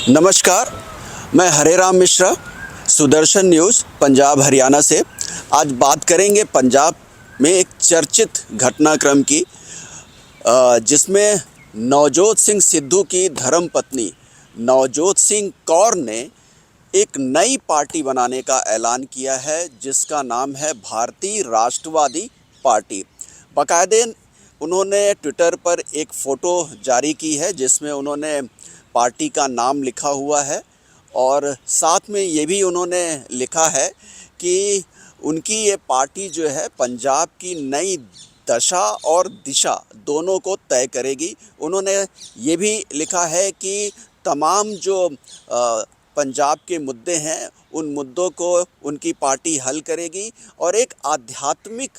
नमस्कार, मैं हरेराम मिश्रा, सुदर्शन न्यूज़ पंजाब हरियाणा से। आज बात करेंगे पंजाब में एक चर्चित घटनाक्रम की, जिसमें नवजोत सिंह सिद्धू की धर्मपत्नी नवजोत सिंह कौर ने एक नई पार्टी बनाने का ऐलान किया है, जिसका नाम है भारतीय राष्ट्रवादी पार्टी। बाकायदे उन्होंने ट्विटर पर एक फ़ोटो जारी की है, जिसमें उन्होंने पार्टी का नाम लिखा हुआ है और साथ में ये भी उन्होंने लिखा है कि उनकी ये पार्टी जो है पंजाब की नई दशा और दिशा दोनों को तय करेगी। उन्होंने ये भी लिखा है कि तमाम जो पंजाब के मुद्दे हैं, उन मुद्दों को उनकी पार्टी हल करेगी और एक आध्यात्मिक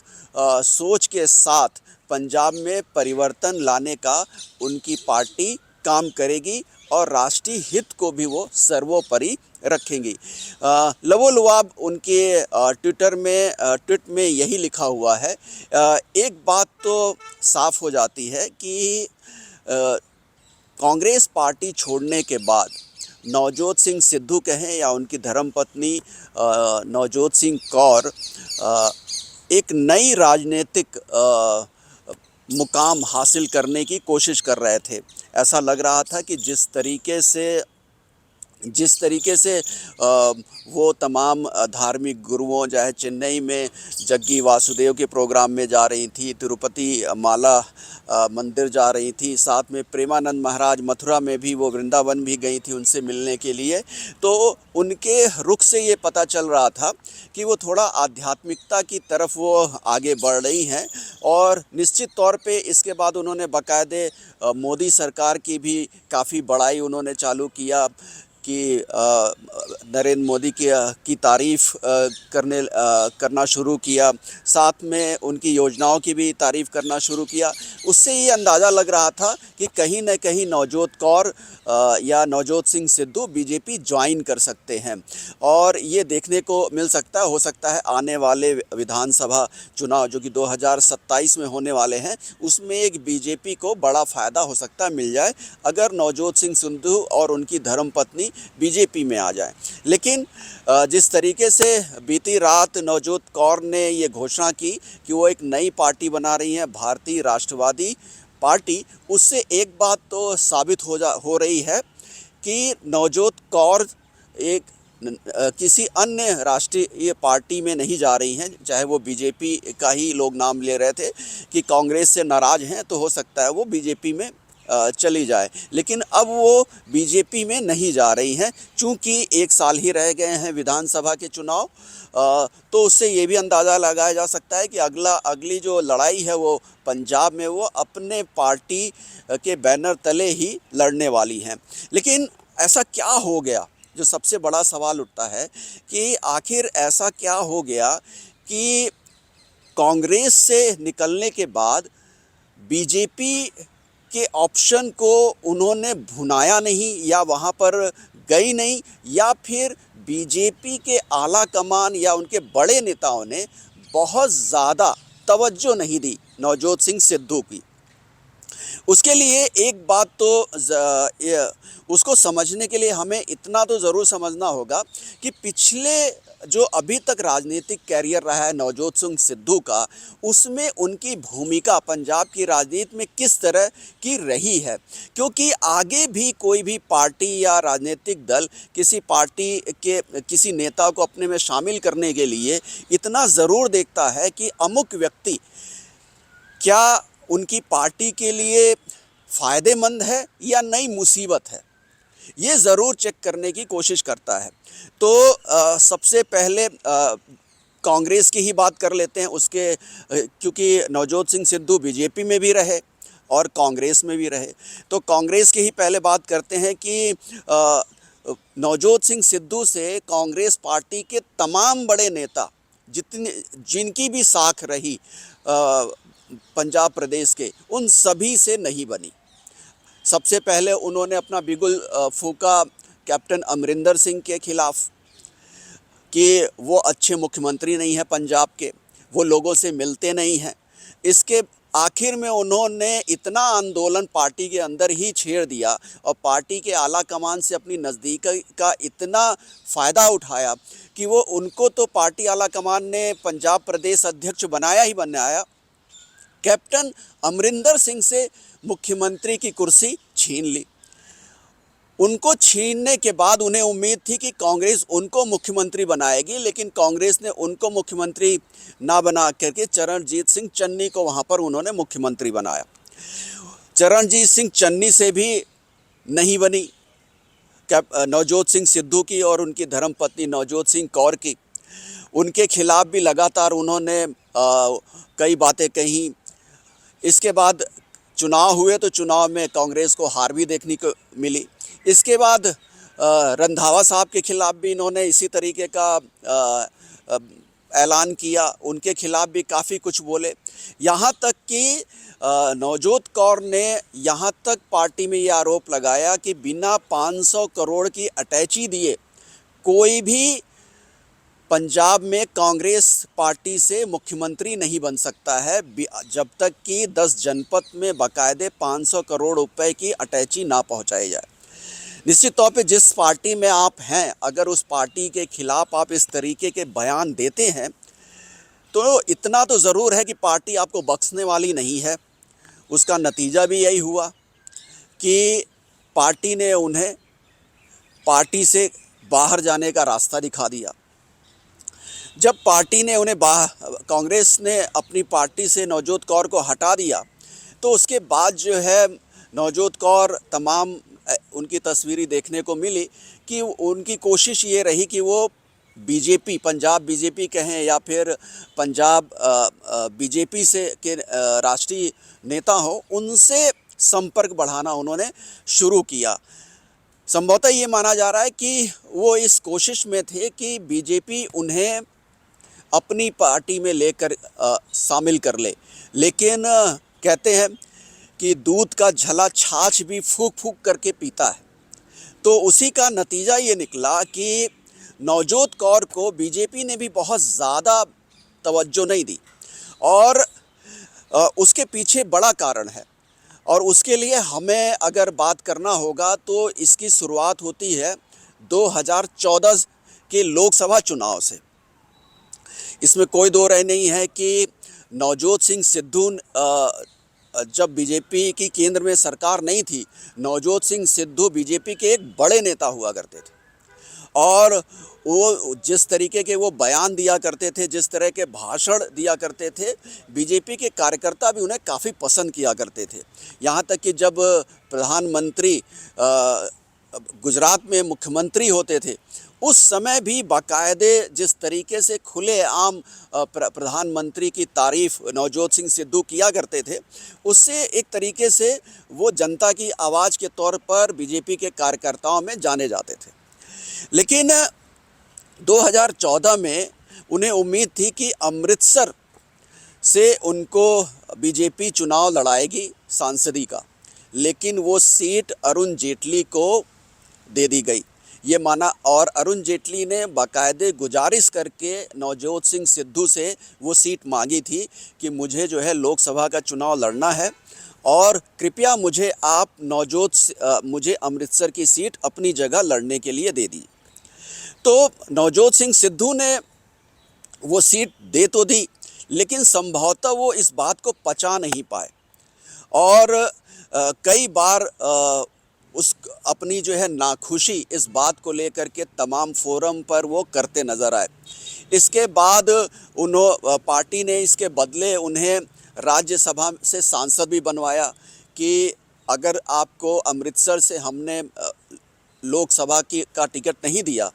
सोच के साथ पंजाब में परिवर्तन लाने का उनकी पार्टी काम करेगी और राष्ट्रीय हित को भी वो सर्वोपरि रखेंगी। लबोलुआब उनके ट्वीट में यही लिखा हुआ है। एक बात तो साफ हो जाती है कि कांग्रेस पार्टी छोड़ने के बाद नवजोत सिंह सिद्धू कहें या उनकी धर्मपत्नी नवजोत सिंह कौर एक नई राजनीतिक मुकाम हासिल करने की कोशिश कर रहे थे। ऐसा लग रहा था कि जिस तरीके से वो तमाम धार्मिक गुरुओं, चाहे चेन्नई में जग्गी वासुदेव के प्रोग्राम में जा रही थी, तिरुपति माला मंदिर जा रही थी, साथ में प्रेमानंद महाराज मथुरा में भी, वो वृंदावन भी गई थी उनसे मिलने के लिए। तो उनके रुख से ये पता चल रहा था कि वो थोड़ा आध्यात्मिकता की तरफ वो आगे बढ़ रही हैं और निश्चित तौर पे इसके बाद उन्होंने बाकायदे मोदी सरकार की भी काफ़ी बड़ाई उन्होंने चालू किया कि नरेंद्र मोदी की तारीफ़ करना शुरू किया, साथ में उनकी योजनाओं की भी तारीफ़ करना शुरू किया। उससे ये अंदाज़ा लग रहा था कि कहीं न कहीं नवजोत कौर या नवजोत सिंह सिद्धू बीजेपी ज्वाइन कर सकते हैं और ये देखने को मिल सकता है। हो सकता है आने वाले विधानसभा चुनाव जो कि 2027 में होने वाले हैं, उसमें एक बीजेपी को बड़ा फ़ायदा हो सकता है मिल जाए अगर नवजोत सिंह सिद्धू और उनकी धर्मपत्नी बीजेपी में आ जाए। लेकिन जिस तरीके से बीती रात नवजोत कौर ने ये घोषणा की कि वो एक नई पार्टी बना रही हैं, भारतीय राष्ट्रवादी पार्टी, उससे एक बात तो साबित हो रही है कि नवजोत कौर एक किसी अन्य राष्ट्रीय पार्टी में नहीं जा रही हैं। चाहे वो बीजेपी का ही लोग नाम ले रहे थे कि कांग्रेस से नाराज़ हैं तो हो सकता है वो बीजेपी में चली जाए, लेकिन अब वो बीजेपी में नहीं जा रही हैं। चूँकि 1 साल ही रह गए हैं विधानसभा के चुनाव, तो उससे ये भी अंदाज़ा लगाया जा सकता है कि अगली जो लड़ाई है वो पंजाब में वो अपने पार्टी के बैनर तले ही लड़ने वाली हैं। लेकिन ऐसा क्या हो गया, जो सबसे बड़ा सवाल उठता है कि आखिर ऐसा क्या हो गया कि कांग्रेस से निकलने के बाद बीजेपी के ऑप्शन को उन्होंने भुनाया नहीं या वहाँ पर गई नहीं, या फिर बीजेपी के आला कमान या उनके बड़े नेताओं ने बहुत ज़्यादा तवज्जो नहीं दी नवजोत सिंह सिद्धू की। उसके लिए एक बात तो उसको समझने के लिए हमें इतना तो ज़रूर समझना होगा कि पिछले जो अभी तक राजनीतिक कैरियर रहा है नवजोत सिंह सिद्धू का, उसमें उनकी भूमिका पंजाब की राजनीति में किस तरह की रही है। क्योंकि आगे भी कोई भी पार्टी या राजनीतिक दल किसी पार्टी के किसी नेता को अपने में शामिल करने के लिए इतना ज़रूर देखता है कि अमुक व्यक्ति क्या उनकी पार्टी के लिए फ़ायदेमंद है या नई मुसीबत है, ये ज़रूर चेक करने की कोशिश करता है। तो सबसे पहले कांग्रेस की ही बात कर लेते हैं। क्योंकि नवजोत सिंह सिद्धू बीजेपी में भी रहे और कांग्रेस में भी रहे, तो कांग्रेस की ही पहले बात करते हैं कि नवजोत सिंह सिद्धू से कांग्रेस पार्टी के तमाम बड़े नेता जिनकी भी साख रही पंजाब प्रदेश के, उन सभी से नहीं बनी। सबसे पहले उन्होंने अपना बिगुल फूंका कैप्टन अमरिंदर सिंह के खिलाफ कि वो अच्छे मुख्यमंत्री नहीं हैं पंजाब के, वो लोगों से मिलते नहीं हैं। इसके आखिर में उन्होंने इतना आंदोलन पार्टी के अंदर ही छेड़ दिया और पार्टी के आला कमान से अपनी नज़दीकी का इतना फ़ायदा उठाया कि वो उनको तो पार्टी आला कमान ने पंजाब प्रदेश अध्यक्ष बनाया ही बनाया, कैप्टन अमरिंदर सिंह से मुख्यमंत्री की कुर्सी छीन ली। उनको छीनने के बाद उन्हें उम्मीद थी कि कांग्रेस उनको मुख्यमंत्री बनाएगी, लेकिन कांग्रेस ने उनको मुख्यमंत्री ना बना करके चरणजीत सिंह चन्नी को वहाँ पर उन्होंने मुख्यमंत्री बनाया। चरणजीत सिंह चन्नी से भी नहीं बनी नवजोत सिंह सिद्धू की और उनकी धर्मपत्नी नवजोत सिंह कौर की। उनके खिलाफ भी लगातार उन्होंने कई बातें कहीं। इसके बाद चुनाव हुए तो चुनाव में कांग्रेस को हार भी देखने को मिली। इसके बाद रंधावा साहब के खिलाफ भी इन्होंने इसी तरीके का ऐलान किया, उनके खिलाफ भी काफ़ी कुछ बोले। यहाँ तक कि नवजोत कौर ने यहाँ तक पार्टी में ये आरोप लगाया कि बिना 500 करोड़ की अटैची दिए कोई भी पंजाब में कांग्रेस पार्टी से मुख्यमंत्री नहीं बन सकता है, जब तक कि 10 जनपद में बाकायदे 500 करोड़ रुपए की अटैची ना पहुंचाई जाए। निश्चित तौर पे जिस पार्टी में आप हैं, अगर उस पार्टी के खिलाफ आप इस तरीके के बयान देते हैं तो इतना तो ज़रूर है कि पार्टी आपको बख्शने वाली नहीं है। उसका नतीजा भी यही हुआ कि पार्टी ने उन्हें पार्टी से बाहर जाने का रास्ता दिखा दिया। जब पार्टी ने उन्हें कांग्रेस ने अपनी पार्टी से नवजोत कौर को हटा दिया तो उसके बाद जो है नवजोत कौर तमाम उनकी तस्वीरें देखने को मिली कि उनकी कोशिश ये रही कि वो बीजेपी, पंजाब बीजेपी कहें या फिर पंजाब बीजेपी से के राष्ट्रीय नेता हो, उनसे संपर्क बढ़ाना उन्होंने शुरू किया। संभवतः ये माना जा रहा है कि वो इस कोशिश में थे कि बीजेपी उन्हें अपनी पार्टी में लेकर शामिल कर ले, लेकिन कहते हैं कि दूध का झला छाछ भी फूंक फूंक करके पीता है। तो उसी का नतीजा ये निकला कि नवजोत कौर को बीजेपी ने भी बहुत ज़्यादा तवज्जो नहीं दी और उसके पीछे बड़ा कारण है और उसके लिए हमें अगर बात करना होगा तो इसकी शुरुआत होती है 2014 के लोकसभा चुनाव से। इसमें कोई दो राय नहीं है कि नवजोत सिंह सिद्धू जब बीजेपी की केंद्र में सरकार नहीं थी, नवजोत सिंह सिद्धू बीजेपी के एक बड़े नेता हुआ करते थे और वो जिस तरीके के वो बयान दिया करते थे, जिस तरह के भाषण दिया करते थे, बीजेपी के कार्यकर्ता भी उन्हें काफ़ी पसंद किया करते थे। यहाँ तक कि जब प्रधानमंत्री गुजरात में मुख्यमंत्री होते थे, उस समय भी बाकायदे जिस तरीके से खुले आम प्रधानमंत्री की तारीफ़ नवजोत सिंह सिद्धू किया करते थे, उससे एक तरीके से वो जनता की आवाज़ के तौर पर बीजेपी के कार्यकर्ताओं में जाने जाते थे। लेकिन 2014 में उन्हें उम्मीद थी कि अमृतसर से उनको बीजेपी चुनाव लड़ाएगी सांसदी का, लेकिन वो सीट अरुण जेटली को दे दी गई, ये माना। और अरुण जेटली ने बाकायदे गुजारिश करके नवजोत सिंह सिद्धू से वो सीट मांगी थी कि मुझे जो है लोकसभा का चुनाव लड़ना है और कृपया मुझे आप मुझे अमृतसर की सीट अपनी जगह लड़ने के लिए दे दी। तो नवजोत सिंह सिद्धू ने वो सीट दे तो दी, लेकिन संभवतः वो इस बात को पचा नहीं पाए और कई बार उस अपनी जो है नाखुशी इस बात को लेकर के तमाम फोरम पर वो करते नज़र आए। इसके बाद पार्टी ने इसके बदले उन्हें राज्यसभा से सांसद भी बनवाया कि अगर आपको अमृतसर से हमने लोकसभा का टिकट नहीं दिया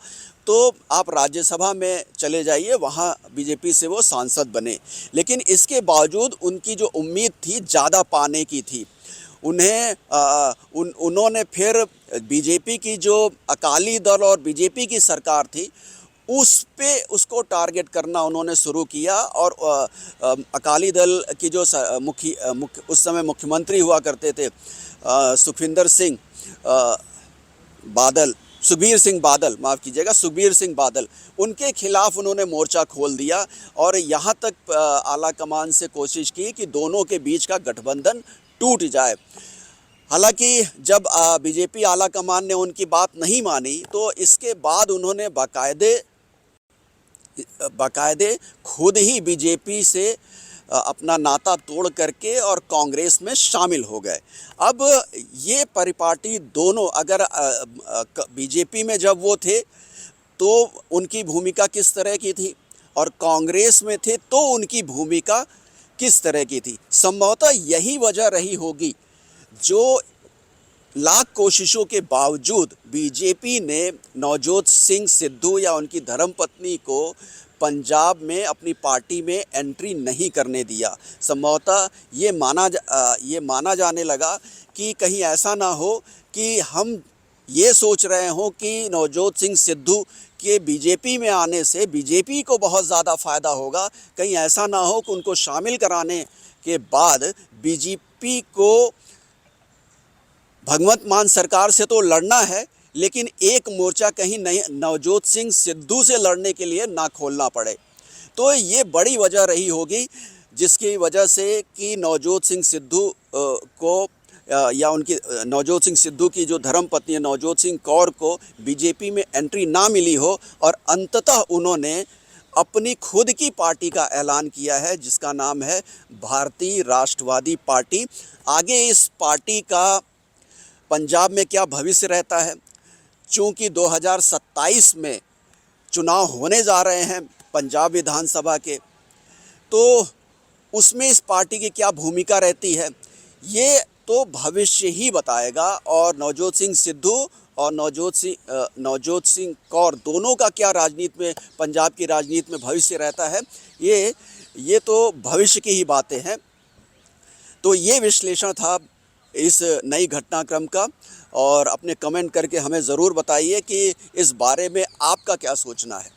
तो आप राज्यसभा में चले जाइए, वहाँ बीजेपी से वो सांसद बने। लेकिन इसके बावजूद उनकी जो उम्मीद थी ज़्यादा पाने की थी, उन्होंने फिर बीजेपी की जो अकाली दल और बीजेपी की सरकार थी उसको टारगेट करना उन्होंने शुरू किया और अकाली दल की जो उस समय मुख्यमंत्री हुआ करते थे सुखविंदर सिंह बादल, सुखबीर सिंह बादल, माफ़ कीजिएगा, सुखबीर सिंह बादल, उनके खिलाफ उन्होंने मोर्चा खोल दिया और यहाँ तक आला कमान से कोशिश की कि दोनों के बीच का गठबंधन टूट जाए। हालांकि जब बीजेपी आला कमान ने उनकी बात नहीं मानी तो इसके बाद उन्होंने बाकायदे खुद ही बीजेपी से अपना नाता तोड़ करके और कांग्रेस में शामिल हो गए। अब ये परिपाटी दोनों, अगर बीजेपी में जब वो थे तो उनकी भूमिका किस तरह की थी और कांग्रेस में थे तो उनकी भूमिका किस तरह की थी, संभवतः यही वजह रही होगी जो लाख कोशिशों के बावजूद बीजेपी ने नवजोत सिंह सिद्धू या उनकी धर्मपत्नी को पंजाब में अपनी पार्टी में एंट्री नहीं करने दिया। संभवतः ये माना जाने लगा कि कहीं ऐसा ना हो कि हम ये सोच रहे हों कि नवजोत सिंह सिद्धू के बीजेपी में आने से बीजेपी को बहुत ज़्यादा फ़ायदा होगा, कहीं ऐसा ना हो कि उनको शामिल कराने के बाद बीजेपी को भगवंत मान सरकार से तो लड़ना है, लेकिन एक मोर्चा कहीं नहीं नवजोत सिंह सिद्धू से लड़ने के लिए ना खोलना पड़े। तो ये बड़ी वजह रही होगी जिसकी वजह से कि नवजोत सिंह सिद्धू को या उनकी नवजोत सिंह सिद्धू की जो धर्मपत्नी है नवजोत सिंह कौर को बीजेपी में एंट्री ना मिली हो और अंततः उन्होंने अपनी खुद की पार्टी का ऐलान किया है जिसका नाम है भारतीय राष्ट्रवादी पार्टी। आगे इस पार्टी का पंजाब में क्या भविष्य रहता है, चूँकि 2027 में चुनाव होने जा रहे हैं पंजाब विधानसभा के, तो उसमें इस पार्टी की क्या भूमिका रहती है ये तो भविष्य ही बताएगा। और नवजोत सिंह सिद्धू और नवजोत सिंह कौर दोनों का क्या राजनीति में, पंजाब की राजनीति में भविष्य रहता है, ये तो भविष्य की ही बातें हैं। तो ये विश्लेषण था इस नई घटनाक्रम का और अपने कमेंट करके हमें ज़रूर बताइए कि इस बारे में आपका क्या सोचना है।